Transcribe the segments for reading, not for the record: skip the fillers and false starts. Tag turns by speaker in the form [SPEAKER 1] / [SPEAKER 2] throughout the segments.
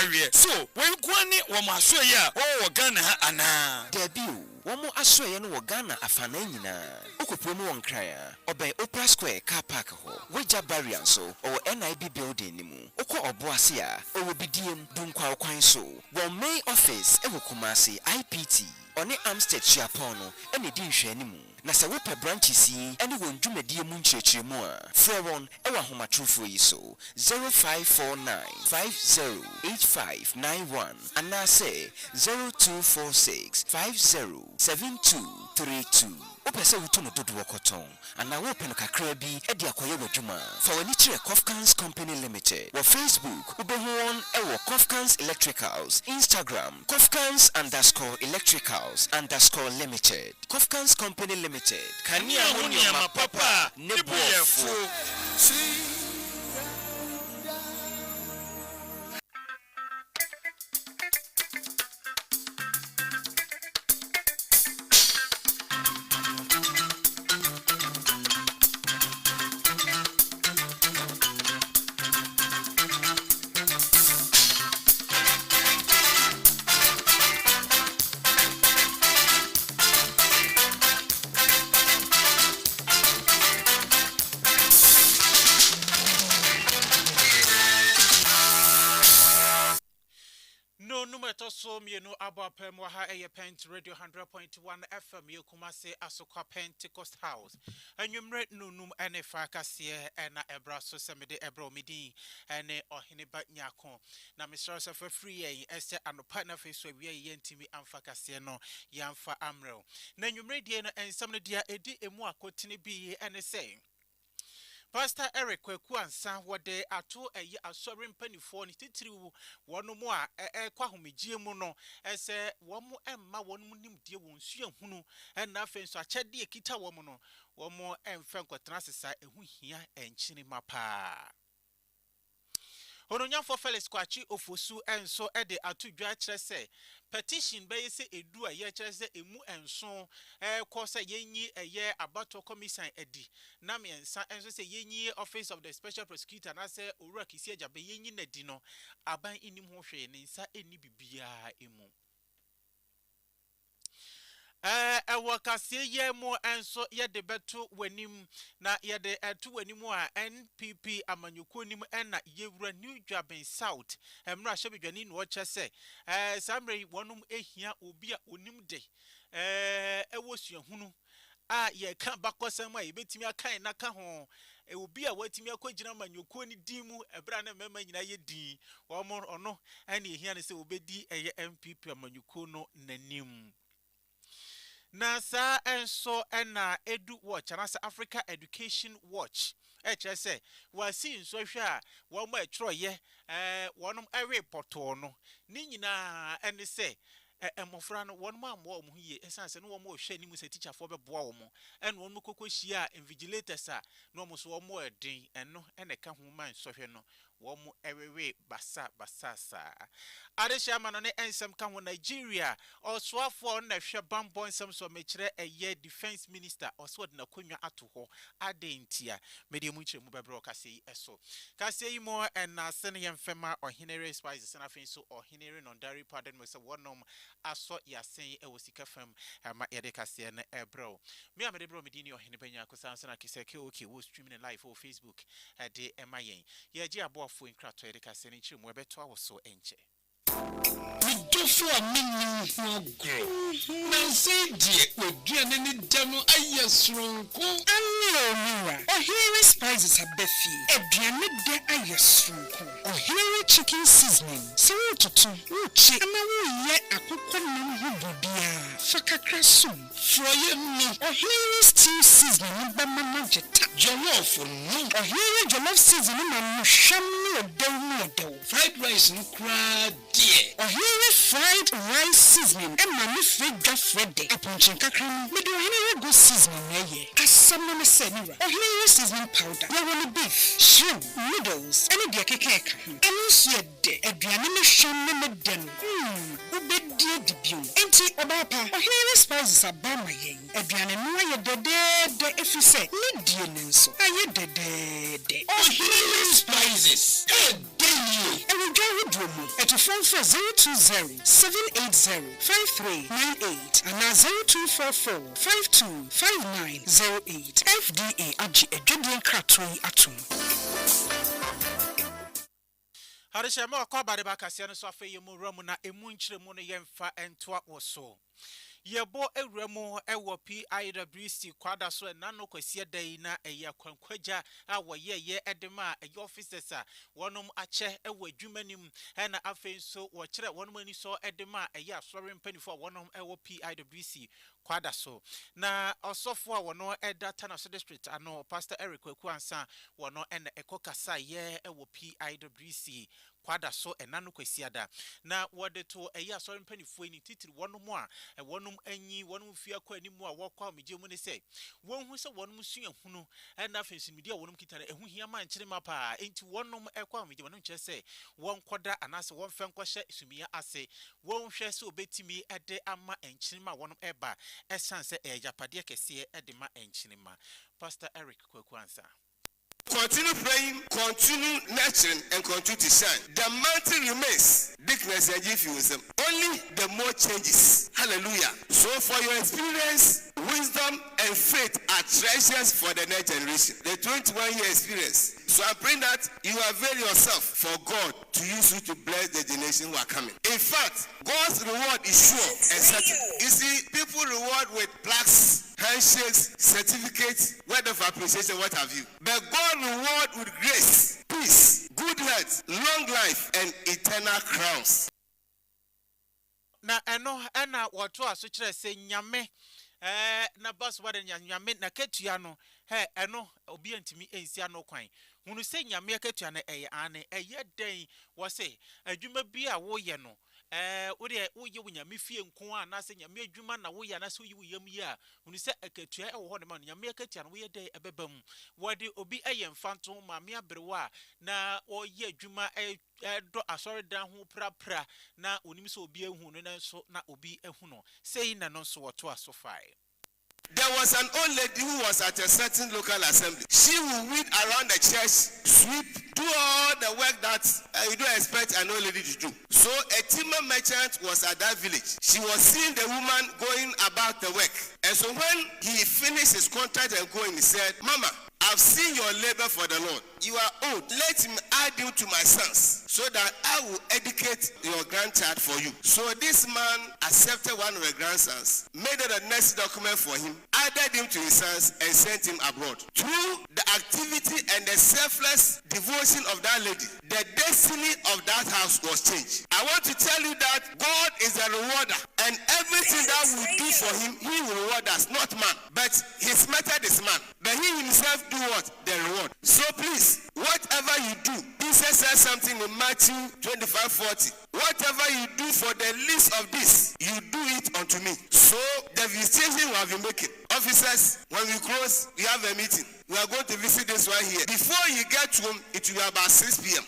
[SPEAKER 1] awie so when kwani wo maso ya wo Ghana ha ana
[SPEAKER 2] debut womo asoye no wo Ghana afana nyina okopemu won kran oben Opera Square car park ho weja barrier so o NIB building ni mu okọ oboase a o bidiem dunkwa kwan so won main office e Kumasi IPT oni Amstead Chiapono ene di nhwe ni mu na se wopa branches yi ene won dwumadie mu nkyerɛkyerɛ mu a frewon e wa homatrofo yi so 0549508591 anase 0246507232 opese wuto no dodo koton ana wo pe no kakra bi e de akoye wadwuma fa wani kire Kofkans Company Limited wo Facebook ubehon e wo Kofkans Electricals Instagram Kofkans_electricals_limited Kofkans Company Limited
[SPEAKER 1] kania huni ya mapapa nebuyefu
[SPEAKER 3] So mienu abapem wa ha Pent Radio 100.1 FM Kumasi Asokwa Pentecost House anwumre nunum ene fakase ena ebra so semede ebra omidi ene ohene ba nyako na misra so free yen ese anopa na fe so wie yentimi amfakase no yamfa amrel na anwumre die no ensam no dia edi emu akotene bi ene say Pastor Eric Kwekuansa wode ato ayi asori mpanifo ni titiriwu wono mu a kwa homegye mu no ese womo emma wono mu nimdie wonsu ehunu na afen so akyede ekita womo no womo emfe nkotena sesa ehu hia enkyini mapa Ononyafo Felix Kwachi ofosu enso ede atudwa kyerɛ sɛ petition bɛyɛ sɛ edu a yɛ kyerɛ sɛ emu enso kɔ sɛ yenyi ɛyɛ abato commission edi na miɛnsa enso sɛ yenyi office of the special prosecutor na sɛ owura kisi agya bɛ yenyi na di no aban inim ho hwɛ ne nsa eni bibia emu wakase ye mo enso ye de beto wanim na ye de eto wanim a NPP amanyuko nim na yewura New Dwaben South emra hyebedwani no che se samre wonum ehia obi a onim de ewosuahunu a ye ka bakosam a yebetimi akan na ka ho obi a watimi akogina amanyuko ni dimu ebra na mema nyina ye din wo mo ono ene ehia ne se obedi eye NPP amanyuko no nanim na sa enso ena edu watch anasa Africa Education Watch HSA wasi nso hwe a wo ma etroye wonom ewe poto no ni nyina ene se emofra no wonum amwo omu hie esanse no wo ma hwe ni mu se teacher fo beboa wo mo ene wonum kokohia invigilators a no mo so wo mo edin eno ene ka ho man so hwe no wo mo ewewe basasa Adesha mano ne ensem ka ho Nigeria oswafo na hwe bambon ensem so mekire eye defense minister oswod na konwa ato ho adentia media mu kire mu bebre okase eso kase yi mo na se ne yemfema ohenere spices na fen so ohenere nondari pardon me se wonom aso yasen e wosika fam ma yede kase na ebro me amede bro medini ohene banya kosanse na kise ke okay wo streaming live on Facebook de emayen ye gi abofo nkrato yede kase ne kire mu ebeto awoso enche
[SPEAKER 1] Midofo amini ho gro na se die oduane ni dano ayesronko
[SPEAKER 4] Amiwa Ohere spices abefi aduane de ayesronko Ohere chicken seasoning se wototo uchi ama wo ye akokɔ nam ho bobia fakakra sum
[SPEAKER 1] froye mi
[SPEAKER 4] Ohere stew seasoning ba mama jeta
[SPEAKER 1] jollof no
[SPEAKER 4] Ohere jollof seasoning ma no hwam no
[SPEAKER 1] fried rice no kra die
[SPEAKER 4] Ohere fried rice seasoning e ma no fridge frede aponchin kakra no me do ohere go seasoning na ye asam no se niwa Ohere seasoning powder we want beef shrimp noodles any de kekeka anu so de aduane me hwam ne medem obedie dibio enti obapa Ohere spices abama yen aduane no aye de efise ne die nenso aye de
[SPEAKER 1] Ohere spices
[SPEAKER 4] Aye, and we go with Drumu at a phone for 020-780-5398 and now 0244-525908. FDA Aji Edudian Kratui Atum.
[SPEAKER 3] Harisha mo kwa bade bakase no so afa yemu ramu na emu nkyeremu no yemfa entwa woso. Yebo ewremu ewo PIWC kwada so na no kwasie dai na eya kwankwaja a woye edema eye officers a wonom ache ewo adwumanim na afen so wo kire wonom ani so edema eye asori mpanifo wonom ewo PIWC kwada so na osofo a wono edata na so district ano Pastor Eric Kwakuansa wono ena ekokasa ye ewo PIWC kwada so enanu kwasiada na wode to eya asori mpanifo ni titiri wonom a wonom anyi wonom fia kwa animu a wokwa megemu ne se wonhu se wonom sua hunu na fensi media wonom kitare ehu hia ma nkyere mapa enti wonom ekwa megemu wonom kyerɛ se wonkoda anase wonfa nkɔhye sumia ase wonhwɛ se obetimi ede ama nkyere ma wonom eba esan se ejapade kɛse ede ma nkyere ma. Pastor Eric Kwakuansa.
[SPEAKER 5] Continue praying, continue nurturing, and continue to shine. The mountain remains. Dickness and euphemism. Only the more changes. Hallelujah. So for your experience, wisdom, and faith are treasures for the next generation. The 21-year experience. So I pray that you avail yourself for God to use you to bless the generation who are coming. In fact, God's reward is sure and certain. You see, people reward with plaques, handshakes, certificates, word of appreciation, what have you. But God reward with grace, peace, good health, long life, and eternal crowns.
[SPEAKER 3] Na eno ena watu aso kyerɛ sɛ nyame na bas wade nyame na ketua no eno obi antimi ensi ano kwan hunu sɛ nyame ketua na ɛyɛ ane ɛyɛ den wɔ sɛ adwuma bi a woyɛ no woyɛ nyame fie nko a na sɛ nyame adwuma na woyɛ na sɛ woyɛ yam yi a hunu sɛ akatua ɛwɔ hɔ ne ma nyame ketua no woyɛ den ɛbɛba mu wade obi ɛyɛ mfanto ma me abrewa na woyɛ adwuma do asori dan ho prapra na onim so obi ehu no na so na obi ehu no sei na no so woto asofai.
[SPEAKER 5] There was an old lady who was at a certain local assembly. She will weed around the church, sweep, do all the work that you don't expect an old lady to do. So a timber merchant was at that village. She was seeing the woman going about the work. And so when he finished his contract and going, he said, "Mama, I've seen your labor for the Lord. You are old. Let me add you to my sons so that I will educate your grandchild for you." So this man accepted one of the grandsons, made a next document for him, added him to his sons, and sent him abroad. Through the activity and the selfless devotion of that lady, the destiny of that house was changed. I want to tell you that God is a rewarder, and everything that we do for him, he will reward us, not man. But his method is man. But he himself do what? The reward. So please, whatever you do, Jesus says something in Matthew 25:40. Whatever you do for the least of this, you do it unto me. So the visitation we have been making. Officers, when we close, we have a meeting. We are going to visit this one here. Before you get home, it will be about 6 p.m.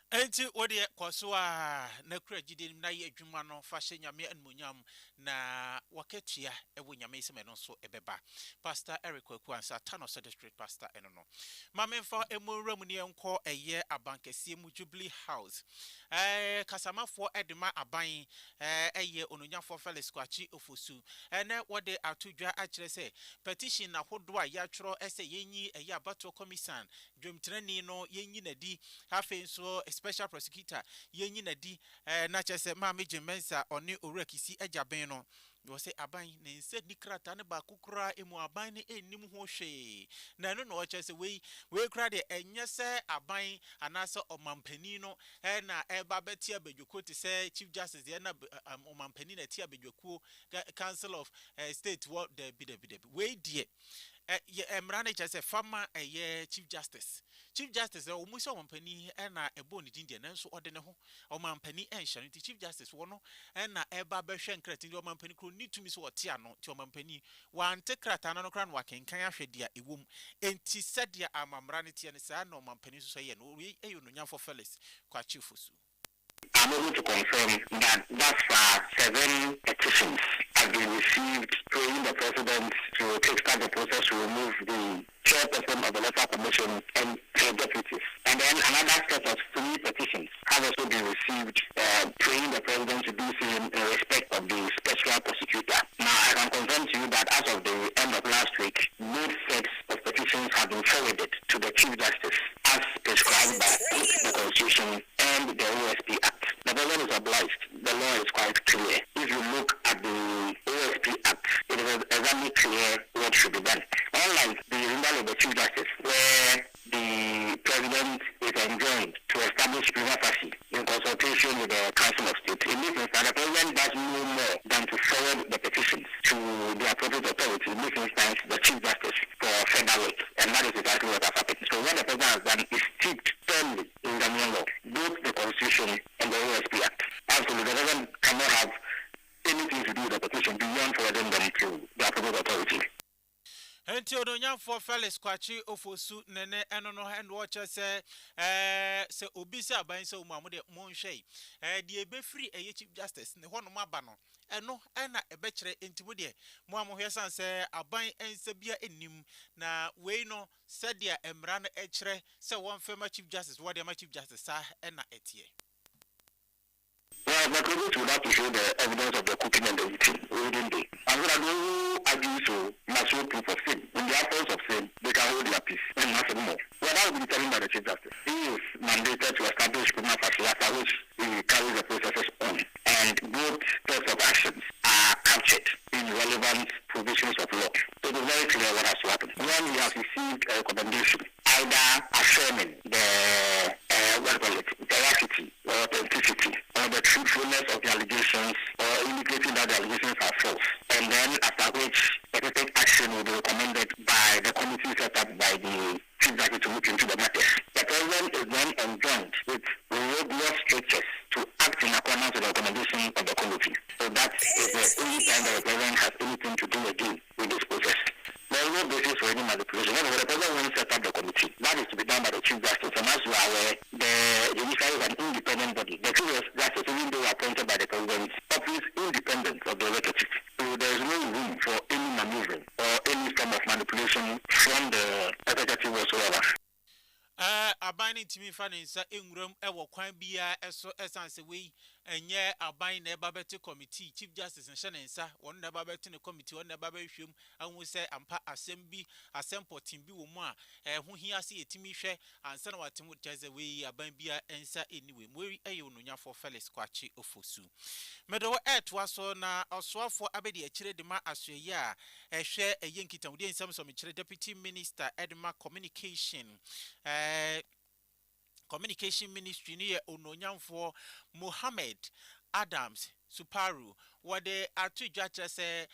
[SPEAKER 3] Enti wode kwaso a na kura gide na ye adwuma no fa hye nyame anmunyam na waketua ewo nyame seme no so ebeba. Pastor Eric Kwakuansa Tanosa District Pastor eno no mamemfa emowura mu ne enko eye abankese mu Jubilee House kasamafo edema aban eye ononyafo Felix Kwachi Ofosu ene wode atodwa a kire se petition na hodo a ya tworo ese yenyi eye abato commission dwemtrani no yenyi nadi hafe so special prosecutor yenyi nadi na chese ma meje mensa oni orekisi ejaben no you say aban ne nse nikrata ne ba kukura emu aban ne enim ho hwe na no no chese we kura de enye se aban anase omampani no na eba beti abedwoko te se chief justice ye na omampani na ti abedwoko council of state what the bidebideb we die emrane chese fama chief justice o muso omampani na ebo ni dindie nanso ode ne ho omampani enhyare ti chief justice wono na eba behwe nkrati ndi omampani kro ni tumi so wote ano ti omampani wante krata no kra no wakenkan ahwedia ewom enti sedia amamrane tie ne sa na omampani so ye no eyo no nyafo Felix Kwachi Ofosu.
[SPEAKER 6] I'm able to confirm that thus far 7 petitions have been received, praying the president to kickstart the process to remove the chairperson of the Electoral Commission, and 3 deputies. And then another set of 3 petitions have also been received, praying the president to do so in respect of the special prosecutor. Now, I can confirm to you that as of the end of last week, both sets of petitions have been forwarded to the Chief Justice as prescribed by the Constitution and the OSP Act. The president is obliged. The law is quite clear. If you look at the OSP Act, it is exactly clear what should be done. Unlike the removal of the Chief Justice, where the president is enjoined to establish prima facie in consultation with the Council of State. In this instance, the president does no more than to forward the petitions to the appropriate authority, in this instance, the Chief Justice, for further work. And that is exactly what has happened. So what the president has done is steeped firmly in the new law, both the Constitution and the OSP Act. Absolutely, the president cannot have anything to do with the petition beyond forwarding them to the appropriate authority.
[SPEAKER 3] Until the young for Felix Quachi Ofosu Nene and watcher say Obisa by so Mamma Monshe. The be free a Chief Justice, the one of my banner. And no, Anna a betray into Woody. Mamma Hessan say, I buy and Sabia in him. Now, we no said ya Emran Echre, so one former Chief Justice, what my Chief Justice, sir, and Etie.
[SPEAKER 6] Well, the critics would have to show the evidence of the cooking and the eating, wouldn't they? And when I do argue so, must show proof of sin. In the absence of sin, they can hold their peace and nothing more. Well, that will be determined by the Chief Justice. He is mandated to establish prima facie, after which he carries the processes on. And both sets of actions are captured in relevant provisions of law. So it is very clear what has to happen. One, he has received a recommendation, either affirming the veracity or authenticity or the truthfulness of the allegations or indicating that the allegations are false. And then after which specific action will be recommended by the committee set up by the Chief Justice to look into the matter. The president is then enjoined with rigorous strictures to act in accordance with the recommendation of the committee. So that is the only time that the president has anything to do again with this process. There is no basis for any manipulation. However, the president won't set up the committee. That is to be done by the Chief Justice. And as you are aware, the judiciary is an independent body. The Chief Justice, even though appointed by the president, operates independent of the executive. So there is no room for any maneuvering or any form of manipulation from the executive whatsoever.
[SPEAKER 3] Abiding to me, Fanny, in room, Quine Bia, essence away, and yeah, abiding a Babette committee, Chief Justice and Shannon, sir, one the Babette committee, one the Babette, and we say, Ampa Assembly, Assemble Timbi Uma, who he has a Timmy share, and son of a Timothy Jazz away, Abiding Bia, and sir, anyway, Murray Ayonuya for Felix Quachi of Fosu. Meadow at was so now, or swap for Abedi, a chile de ma as a share a Yankee town, some Deputy Minister, Edma Communication. Communication Ministry near Ononyam for Mohammed Adams Suparu. What they are 2 judges say,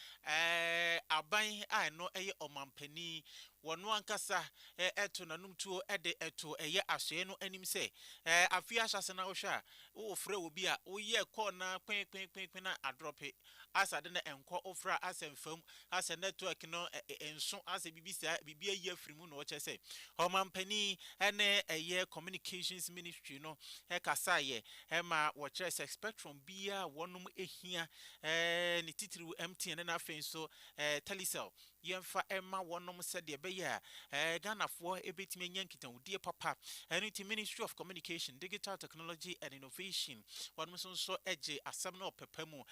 [SPEAKER 3] Abai, I know a omampeni. One kasa eto na numtuo ede eto eye asye no anim se afia hyase na wo hwa wo frɛ obi a wo ye kɔ na kwen na adrope asa de na enko ofra asemfam asa network no enso asa bibisa bibia yi afrimu no wo kyese homampani ene eye communications ministry no kasa ye ma wo kyese spectrum bia wonum ehia ni titiri MTN na afenso so telecell yemfa ema wonum se de ya Ghana for ebetime nyankita udie papa and the Ministry of Communication, Digital Technology and Innovation. One must so edge asem no pepemu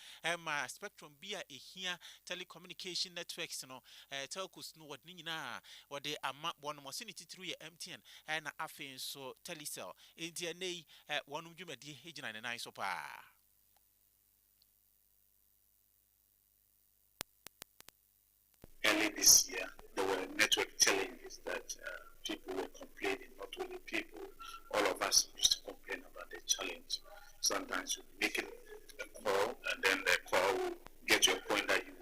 [SPEAKER 3] ma spectrum bia ehia telecommunication networks no telcos no what nina what they ama one mosinity through MTN and afin so telecell india nei one dwumadi ejina ne nan so pa.
[SPEAKER 7] Early this year, there were network challenges that people were complaining, not only people, all of us used to complain about the challenge. Sometimes you make it a call, and then the call will get to a point that you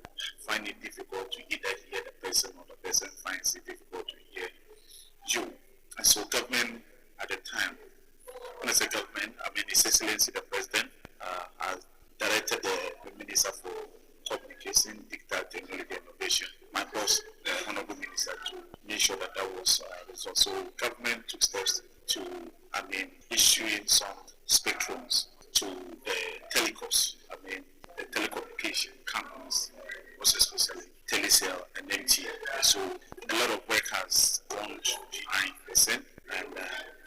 [SPEAKER 7] find it difficult to either hear the person or the person finds it difficult to hear you. And so government at the time, when I say government, I mean His Excellency the President has directed the Minister for Communication, Digital Technology and Innovation, my boss, the Honorable Minister, to make sure that that was resolved. So government took steps to, issuing some spectrums to the telecoms, the telecommunication companies, most especially Telecell and MTN. So a lot of work has gone behind the scene, and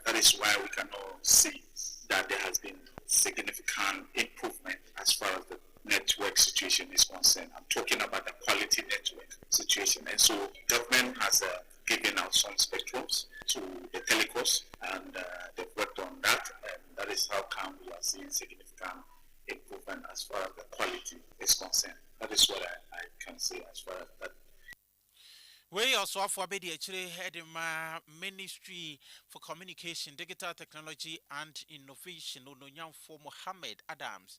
[SPEAKER 7] that is why we can all see that there has been significant improvement as far as the network situation is concerned. I'm talking about the quality network situation. And so government has given out some spectrums to the telecos, and they've worked on that, and that is how come we are seeing significant improvement as far as the quality is concerned. That is what I can say as far as that.
[SPEAKER 3] We also for Abedi actually head in my Ministry for Communication, Digital Technology and Innovation, Ononyam for Mohammed Adams,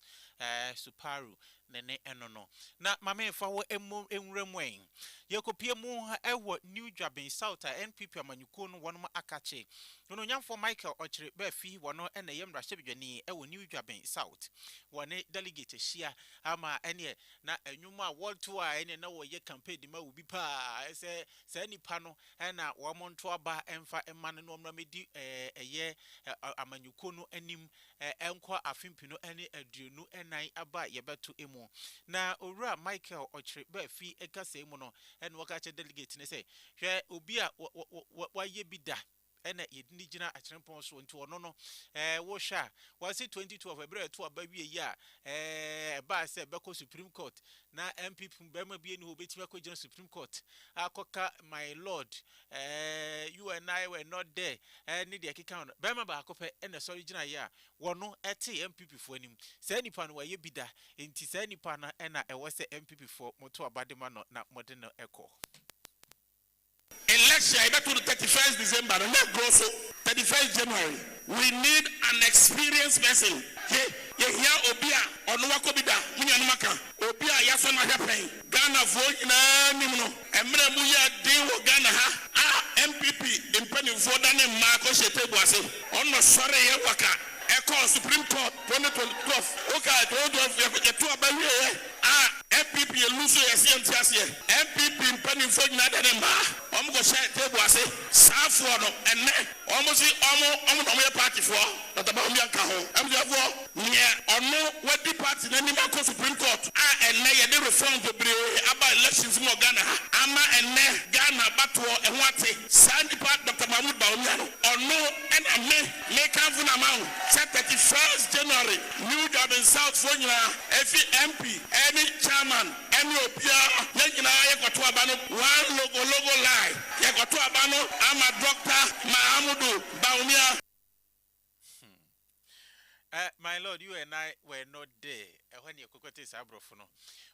[SPEAKER 3] Suparu, Nene Enono. Na mame for Emremwing. Yakopia mu ewo new job in South NPP Amanyukun, one more Akache. Ononyam for Michael Ochre Befi, one and a Yam Rashebjani, ewo new job in South. One delegate Shia, Ama, any na Numa World Tour, any no ye campaign, the will be pa. I say. Sani pano ena wamonto aba emfa emane no mramedi eye amanyukono anim enkwa afimpino ene aduonu enan aba yebeto emu na owura Michael Ochre ba fi ekasa emu no ene wakache delegate ne say hwe obi a waye bida ena yedini gina akyerempon so nti ono no wo hwa wase 2012 ebre to aba wie yi a ba se beko Supreme Court na MPP bema bie ni obetimi akogina Supreme Court akoka my lord you and I were not there ni de keka bema ba akope ena sorry gina ya wono ete MPP fo anim sa nipa no waye bida nti sa nipa na ena ewo se MPP fo moto abadema no na modern eko
[SPEAKER 5] election, I bet to the 31st December, not go so 31st January. We need an experienced person. Here, Obia, or Nuakobida, Munyanumaka, Obia, Yasona Japan, Ghana, Voyna, and Mramuya, Dewo Ghana, MPP, in Penny Vodane, Marco Shetebuase, on the Sorry Waka, Echo Supreme Court, 2012. Okay, I told you, the two about MPP Luso Yasian MPP in Penny Vodana. Go share table I say Safu and almost party for but about me and therefore or no what the party in any Supreme Court and the reform the about elections in Ghana Ama and Ghana Batwa and what Sandy Part Dr. Mahmoud Baumiano or no and I may come from amount set 31st January new job in South Florida every MP any chairman any Opia one logo lie Yakoto Abano, I'm a doctor, Mahamudu, Baumia.
[SPEAKER 3] My lord, you and I were not there when you could say Sabrofono.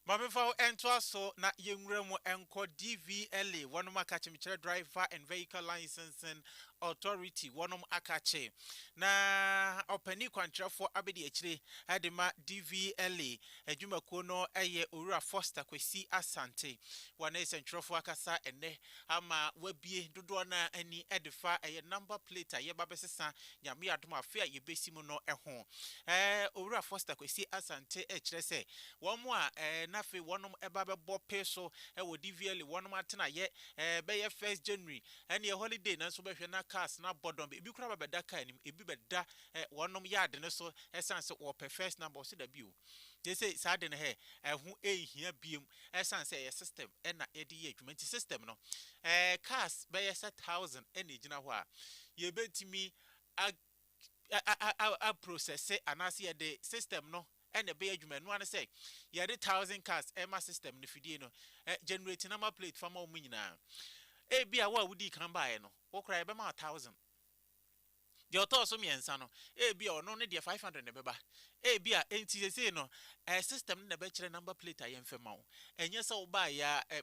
[SPEAKER 3] Mamma enter so na Yungremo Enco DVLA, one of my catching driver and vehicle licensing authority, one of Akache. Na openi contra for Abedi H. Hadima DVLA, a Juma Kono, a Ura Foster Kwesi Asante, one is central for Akasa and ne Ama Webi Dudwana any edify a number plate, a Yababesa, Yami Aduma Fair, Yabesimono a home. Ura Foster Kwesi Asante, say, one more, Nafi, one of Ebaba Bob Peso, would DVLA, one Martina yet, by 1st January, and your holiday, and so na cast na bottom, if you crab about that kind, if you da one yard and so essence or first number so the view. They say sadden hair, who here beam essence a system and a DH system no. Cast by a 1,000 any Jinawa. You bet me a process and I see the system no. And the Benjamin one say, you had 1,000 cars, Emma system, if you didn't generating number plate for more money now. Be a what would you come by no? Or cry about 1,000. The author me and son, be or no need 500 nebeba. Be a NTC no, a system in the bachelor number plate I am for more. And yes, I'll buy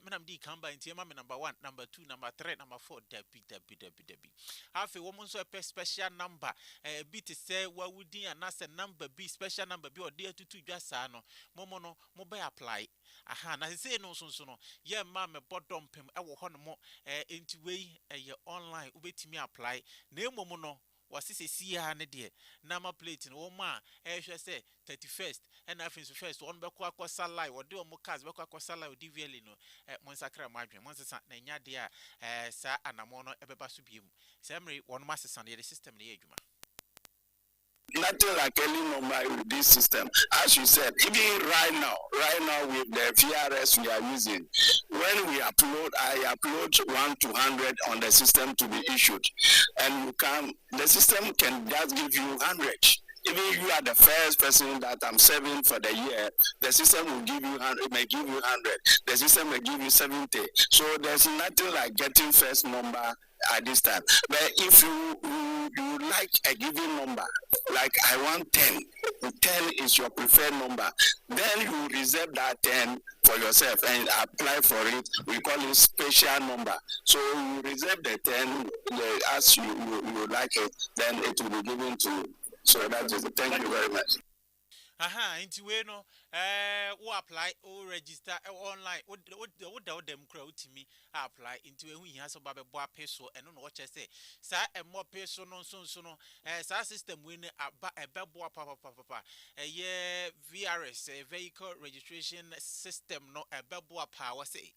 [SPEAKER 3] Madam D come by into number 1, number 2, number 3, number 4, Debbie. Half a woman so a special number, a bit to say, what would you and us a number be special number be or dear to just no, Momono, mobile apply. Aha, I say no so no. Yeah, mamma, bottom him, I will honor more into way a online, wait me apply. Name Momono. Was this a sea dear? Nama plate in Oma, say 31st, and I finish first one Bakwa Salai or do Mokas Bakwa Salai or Divielino at Monsacra Margin, Monsa Nanya dear, Sa Anamono Ebebasubium. Samri, one master Sunday, the system, the Ejuma.
[SPEAKER 8] Nothing like any number with this system. As you said, even right now with the VRS we are using, when we upload, I upload 1 to 100 on the system to be issued, and the system can just give you 100. Even if you are the first person that I'm serving for the year, the system will give you 100. It may give you 100. The system may give you 70. So there's nothing like getting first number at this time. But if you like a given number, like I want 10, 10 is your preferred number, then you reserve that 10 for yourself and apply for it. We call it special number. So you reserve the 10 as you like it, then it will be given to you. So that is it. Thank you very much.
[SPEAKER 3] Into we no who apply or register online what them crowd to me apply into a we has a baby boy peso and no what I say sa and more peso no no sa system win a bebo papa a VRS a vehicle registration system no a bebo power say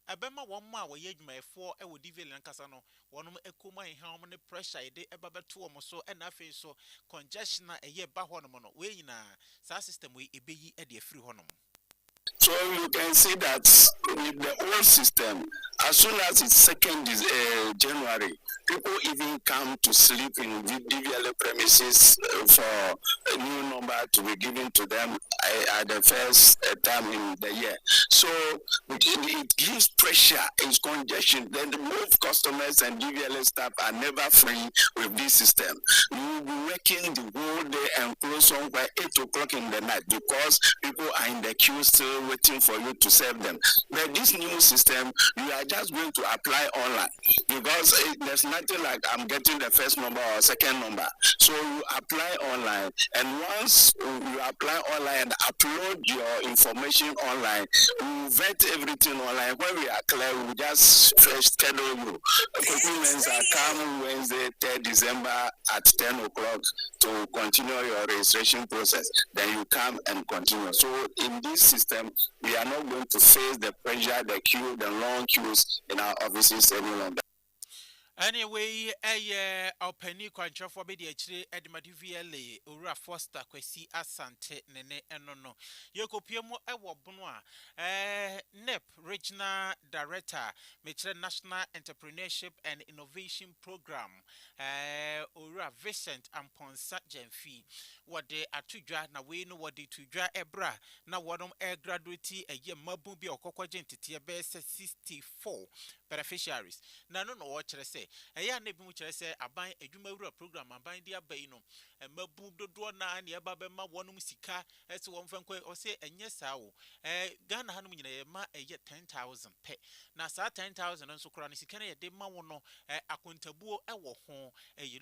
[SPEAKER 3] Abema 1 ma we yedwuma efo e wo divil nkasa no wonom ekoma ihan mo ne pressure ide ebabeto mo so e na afi so congestion na eye ba honom no we nyina sa system we ebeyi e de afiri honom.
[SPEAKER 8] So you can see that with the old system, as soon as it's 2nd January, people even come to sleep in DVLA premises for a new number to be given to them at the first time in the year. So it gives pressure, it's congestion. Then the most customers and DVLA staff are never free with this system. You will be working the whole day and close somewhere 8 o'clock in the night because people are in the queue still waiting for you to serve them. But this new system, you are just going to apply online because there's nothing like I'm getting the first number or second number. So you apply online, and once you apply online and upload your information online, we vet everything online. When we are clear, we just first schedule you. Documents are come Wednesday, 3rd December at 10 o'clock to continue your registration process. Then you come and continue. So in this system, we are not going to face the pressure, the queue, the long queues in our offices any longer.
[SPEAKER 3] Anyway, our penny contract for the HA Edmadi VLA, Ura Foster, Kwesi Asante, Nene, and no. Yokopiemo Ewa Bunwa, NEP, Regional Director, Metro National Entrepreneurship and Innovation Program, Ura Vincent and Ponsa Jenfi. What they are to draw, now we know what they to draw Ebra, now what air graduate a year Mabubi or Coquagentity, a base 64 beneficiaries. Now, no, what I say. A ya nebi mu chere se aban adwumawura program aban dia bai no mabu dodo na ne babema wonum sika ese won fankwe o se enye saa wo Ghana hanum nyina ye ma eye 10,000 pe na saa 10,000 nso kora ne sika na ye de ma wo no akontabuo wo ho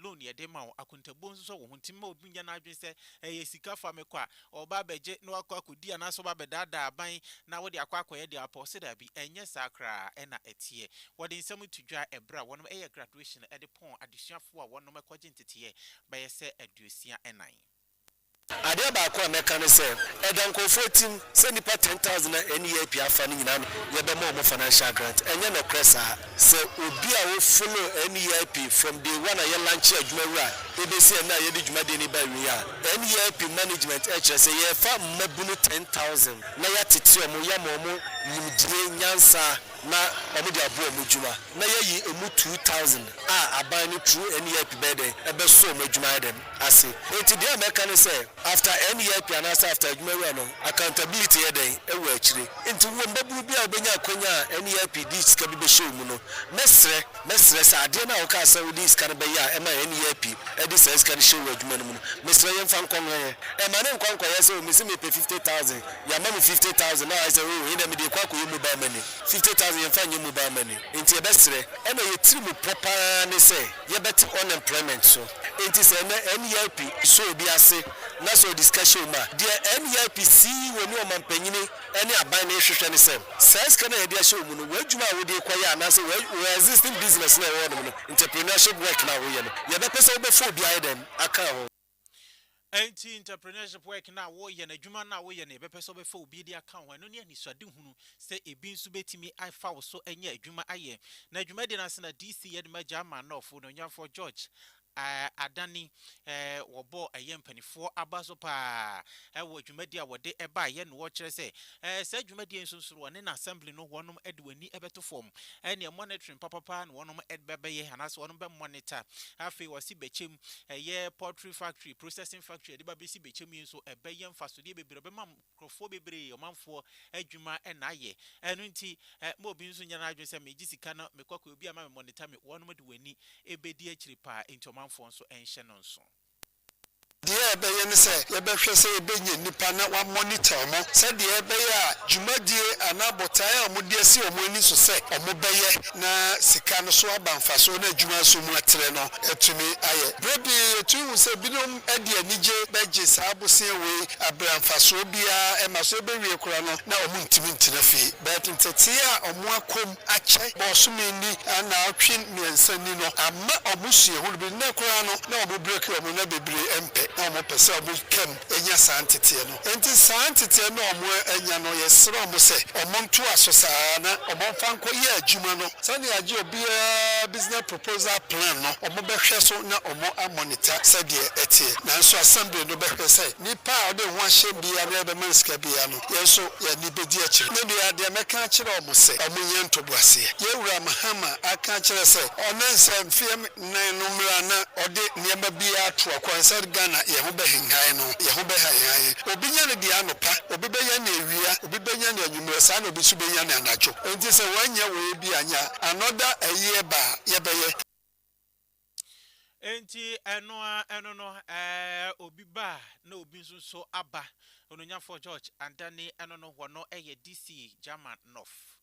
[SPEAKER 3] loan ye de ma wo akontabuo nso wo ho ntimma obi nya na adwen se ye sika fa me kwa oba beje na wakwa akodi ana so ba bedada aban na wo de akwa akoye de apose da bi enye saa kra na etie wo de nsam tudwa ebra wonum graduation at the point addition for one number quantity by a set adusia and 9.
[SPEAKER 9] Ade ba ko meka ne se edanko 14 se nipa 10,000 NEAP afani nyina ye be mo financial grant enye no kresa se obi a wo follow NEAP from day one ye launch adwumawura e be se na ye di dwumade ni ba wi a NEAP management e kire se ye fa mabunu 10,000 na ya tete omo ya mo nimdire nyansa na omo di abo omo dwuma na ye yi emu 2,000 aban ni true NEAP bede e be so omo dwuma dem ase enti dia meka ne se after NEAP and after Jumero, accountability eden ewa chire into mbaburu bia obenya akonya NEAP dis ka bi show mu no mesre sa ade na oka sa dis kan be ya e ma NEAP e dis sa kan show adwuma no mu mesre yem fan kon e ma ne nkwan kwa yese o misi me pay 50,000 ya ma me 50,000 now I say we na me de kwa ko yemu ba mani 50,000 yem fan yemu ba mani enti e besre e na ye tiri mu proper ne say ye bet unemployment so enti say na NEAP so bi ase na so discussion ma the NEIPC woni o mampanyini ene aban na ehwehwe ne sem says kana ye dia show mu no wadwuma wo de kwaya na so we existing business na wo no entrepreneurship work na wo ye no ye be pese wo be fo bi aiden aka ho
[SPEAKER 3] entrepreneurship work na wo ye na adwuma na wo ye na be pese wo be fo bi di aka ho no ne ani so ade hunu se ebi nso betimi afa wo so enye adwuma aye na adwuma de na se na DC ye de ma jama no fo no nyafo George adani wobo mpanifoɔ aba so pa ɛwɔ dwumadi a wɔde ɛba yɛ no wɔkyerɛ sɛ sɛ dwumadi nso wɔne na assembly no wɔnom ɛde wani ɛbɛto fam ɛne monitoring papa na wɔnom ɛbɛbɛyɛ anaasɛ wɔnom bɛ monitor afei wɔsi bɛkyɛm ɛyɛ poultry factory processing factory ɛde ba bɛsi bɛkyɛm yi nso ɛbɛyɛ mfasodeɛ bebree bɛma nkurɔfoɔ bebree ɔmanfoɔ adwuma ɛna ayɛ ɛno nti mo obi nso nyana adwene sɛ megye sika no mekɔkɔ obi ama me monitor me wɔnom de wani ɛbɛdi akyiri pa nti ɔmanfoɔ nso ɛnhyɛ no nso
[SPEAKER 9] deɛ ɛbɛyɛ ne sɛ yɛbɛhwɛ sɛ yɛbɛnya nipa na wa monitor mo sɛdeɛ ɛbɛyɛ a dwumadie anaa botae a ɔmo de asi ɔmo ani so sɛ ɔmo bɛyɛ na sika no so aba mfaso na adwuma so mu atere no atumi ayɛ brebi etu sɛ binom ɛde anigye bɛgye saa bosia wei abramfaso biara ɛma so ɛbɛwie kora no na ɔmo ntimi ntena fie bɛt ntete a ɔmo akom akyɛ bɔsome ni ana atwe mmiɛnsa ni no ama ɔmo sua horo bi na kora no na ɔmo break ɔmo na bebree ɛmpɛ na ɔmo pɛ sɛ ɔmo kɛm ɛnya saa nteteɛ no enti saa nteteɛ no ɔmo ɛnya no yɛsrɛ ɔmo sɛ ɔmo nto aso saa na ɔmo mfa nkɔ yɛ adwuma no sɛnea agye obiara business proposal plan no ɔmo bɛhwɛ so na ɔmo amonita sɛdeɛ ɛteɛ nanso assembly no bɛhwɛ sɛ nipa a ɔde ho ahyɛ biara na ɛbɛma nsika biara no yɛn nso yɛni bɛdi akyire ne deɛ adeɛ mɛka akyerɛ ɔmo sɛ ɔmo nyɛ ntoboaseɛ yɛwura mahama aka akyerɛ sɛ ɔne nsɛ mfeɛ nan no mmra na ɔde nneɛma biara ato akwan sɛ Ghana yɛho bɛhenhan no yɛho bɛhenhan obi nya ne deɛ anopa obi bɛnya ne awia obi bɛnya ne anwummerɛ saa na obi so bɛnya ne anadwo enti sɛ wɔanya wei bi anya anɔda ɛyɛ ba yɛbɛyɛ
[SPEAKER 3] enti ɛno no obi ba na obi nso so aba ononyafo George Andani ɛno no hɔ no ɛyɛ DC German North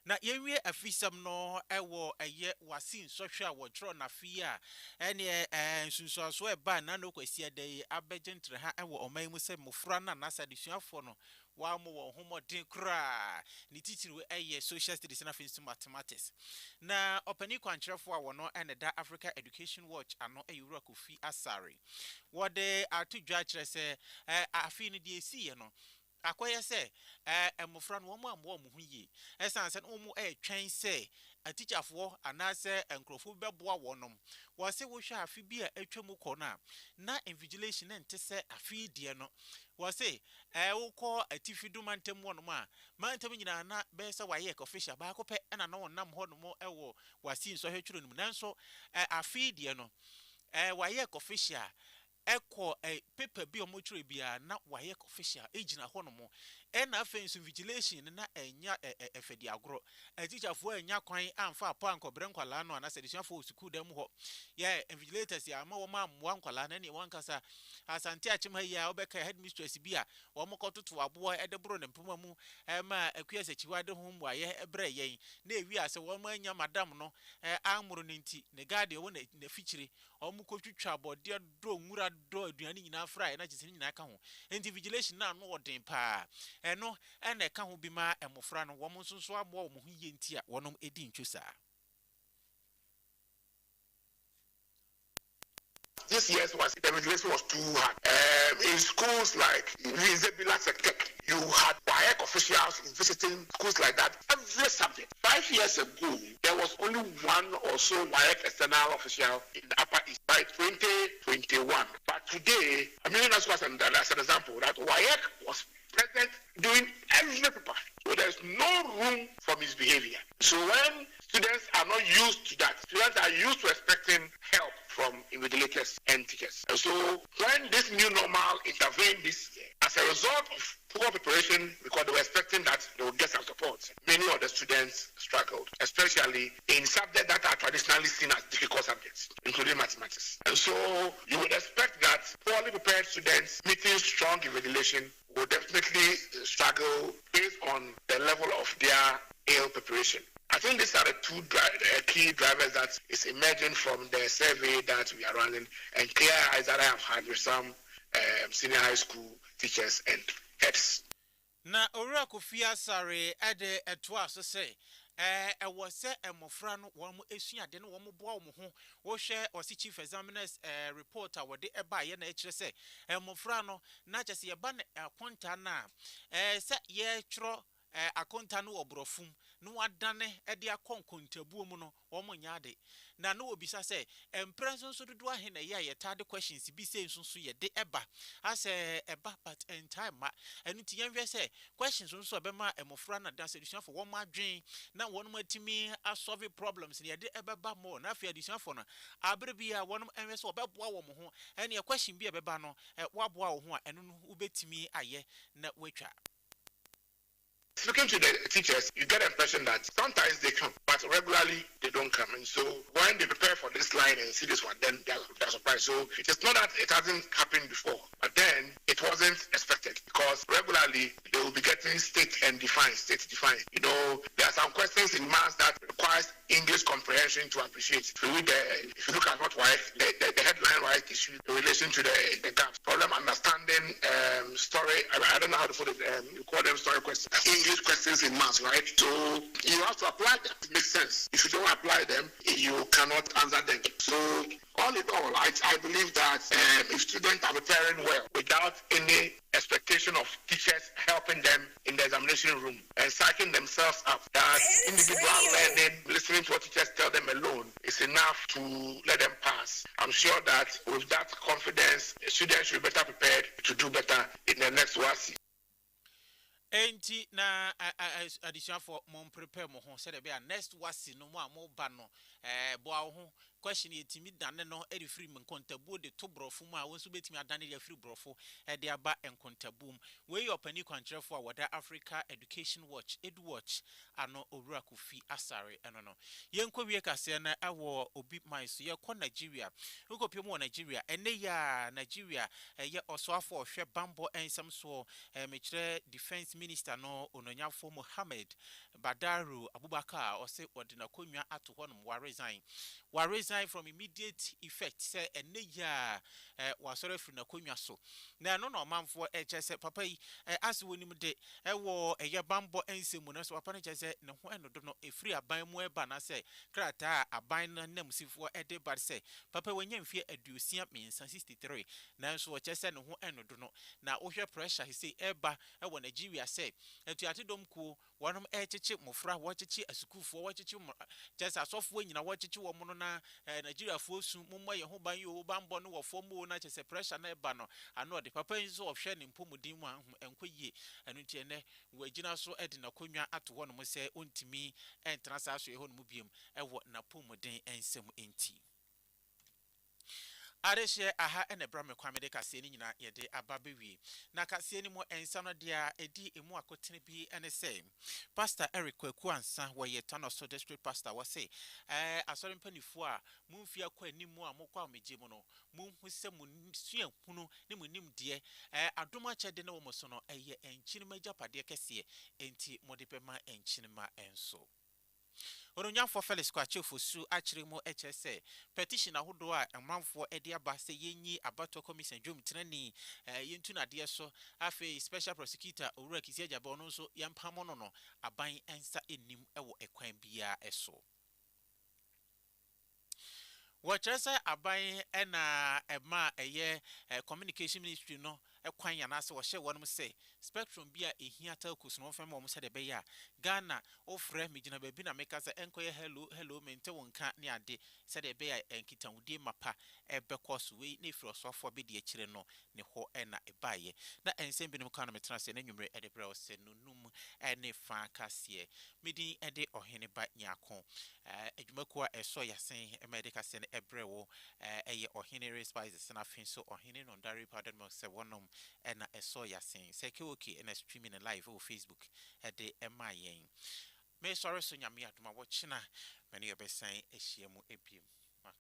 [SPEAKER 3] na yewie afisam no ɛwɔ ɛyɛ wasin sohwe a wɔtro na fie a ɛne nsunsuaso ɛba na no kwasi adai abɛgentre ha ɛwɔ ɔman mu sɛ mofra na nasa desuafo no wa mo wɔ homɔden kra ne titiri ɛyɛ social studies na finsu mathematics na ɔpani kwankyerɛfo a wɔno ɛne da Africa Education Watch ano ɛyura Kofi Asare wɔde ato dwa kyerɛ sɛ afi no de esi no akoye se emofra no omo amwo omo hu yi esan se no omo twɛn se atichafo anase enkrofo bɛboa wɔnom wɔ se wo hwɛ afi bi a atwam kɔ na invigilation nte se afi die no wɔ se wokɔ atifidu mantem wɔnom a mantem nyina na bɛ se wayɛ official ba akɔpɛ na na wɔnam hɔ nom ɛwɔ wasi nso hwetwuro nim nanso afi die no wayɛ official Eko paper bi omotro bia na waye official agina ho no mo na afensu vigilation na enya efedi agro teacherfo enya kwan amfa apo ankobre nkwala no na sedisuafo school dem ho ye vigilators ya ma wo ma amwa nkwala na ne wankasa asante achima ya obeka headmistress bi a wo mokototo abo edebro ne mpoma mu ma akuasa chiwade ho mwaye ebre yen na ewi ase wo ma anya madam no amuro nti ne guard wo na fichire omukotwitwa abode do nwura do aduane nyina fra na kyese nyina ka ho enti vigilation na no odin pa eno ene ka ho bi ma emofra no wo nso abo wo ho ye nti a wonom edi ntwesa.
[SPEAKER 6] This year's the regulation was too hard. In schools like you had WAEC officials in visiting schools like that every subject. 5 years ago, there was only one or so WAEC external official in the Upper East by 2021. But today, I'm using as an example that WAEC was present doing every paper. So there's no room for misbehavior. So when students are not used to that, students are used to expecting help from invigilators and teachers. And so when this new normal intervened this year, as a result of poor preparation, because they were expecting that they would get some support, many of the students struggled, especially in subjects that are traditionally seen as difficult subjects, including mathematics. And so you would expect that poorly prepared students meeting strong invigilation will definitely struggle based on the level of their ill preparation. I think these are the two key drivers that is emerging from the survey that we are running and clear eyes that I have had with some senior high school teachers and heads.
[SPEAKER 3] Na ora Kofi Asare ade etwa so say was say emofra no wo esuade no wo boa wo ho wo hwe osi chief examiners reporter wo de eba ye na ekire say emofra no na kyese ye ba na akonta na se ye twro akonta no obrofum no wadane de akonkontabuo mu no omo nyaade na no obisa se emprenso so dodo ahe na ye yetade questions bi se nso ye de eba ase eba but in time ma enu ti yenhwe se questions nso obema emofra na da solution for one madwen na wonum atimi solve problems ne ye de ebeba mo na afia solution for na abre bia wonum enwe se obeboa wo mo ho ene question bi ebeba no waboa wo ho a enu no ubetimi aye na watwa.
[SPEAKER 10] Looking to the teachers, you get the impression that sometimes they come, but regularly they don't come. And so when they prepare for this line and see this one, then they're surprised. So it is not that it hasn't happened before, but then it wasn't expected because regularly they will be getting state defined. You know, there are some questions in maths that requires English comprehension to appreciate. If you look at what the headline right issue in relation to the gaps, problem understanding, story. I don't know how to put it. You call them story questions. English questions in maths, right? So you have to apply them. It makes sense. If you don't apply them, you cannot answer them. So all in all, I believe that if students are preparing well without any expectation of teachers helping them in the examination room and psyching themselves up, that individual learning, listening to what teachers tell them alone is enough to let them pass. I'm sure that with that confidence, students will be better prepared to do better in the next WASI.
[SPEAKER 3] Enti na addition for mon prepare mo ho se de be next wasi no mo a mo ba no boa ho question yetimi dane no e de free nkontabu de to brofo mu a wonso betimi adane de free brofo e de aba nkontabum we your pani kwantrefo a wada Africa Education Watch Edwatch ano owura Kofi Asare eno no yenkwa wie kase na awo obi mai so ye ko Nigeria ukopie mu Nigeria ene ya Nigeria ye osoafo ohwe bambo ensam so mekire defense minister no ononyafo Mohammed Badaru Abubakar ose odina konwa ato honum wa resign from immediate effect say eneya wasore firi na konwa so na no manfo chese papa yi as wonim de wo eye bambo ensemu na so papa ne chese ne ho enodo no efiri aban mu eba na say krata aban na namsifo ede bar say papa wanya mfie aduosia mensa 63 na so chese ne ho enodo no na ohwe pressure he say eba wo Nigeria say etuate dom ku wonom echichi mofra wo chichi asukufo wo chichi chese asofo nyina wo chichi wo mono na Nigeria fo su momma ye ho ban yo bambo no wo fo mo na chese pressure na eba no ano de papa nso ohwe ne mpomudin mu enkoyie anu tie ne wagina so ede na konwa ato ho no mo se ontimi entra sa so ye ho no mu biem ewo na pomudin ensem enti Areshe aha ene brame kwamede kase ni nyina yede ababewie na kase ni mo ensa no dia edi emu akotene bi ene se Pastor Eric Kwaku ansa woye Tanoso district pastor wase asori mpanifo a mumfi akwa animu a mokwa omeje mu no munhu se munsuan hunu ne munim de adoma chede ne wo mo so no eye enchirima japade kese enti modepema enchirima enso Oronyafo Felix Kwachefo su achirimo HSA petition ahodo a amanfo ede aba se yenyi abato commission dwom tenani yentu na de so afi special prosecutor Owura Kisi Ajaba no so yampamo no aban ensa enim ewo ekwan bia eso Wachese aban ena ema eye communication ministry no ekwan ya na se wo hye wonum se spectrum bia ehia telcos no fem mo se de be ya Ghana ofre migina ba bi na meka se enkoye hello mente wonka ne ade se de be ya enkitawudie mapa ebekos we ne firi osofo be de akire no ne ho ena ebaye na ensem bi no ka na metena se na nwumre ede bre ose nunum ene fa kase midi ede ohene ba nyako adwumako a eso yasen emede kase ne ebrewo eye ohene spices na fin so ohene no ndare powdered milk se wonom ena eso yasen se keoki ena streaming live on Facebook ede emayen me sorry so nyame adoma wo china many obesan ehyiemu ebiem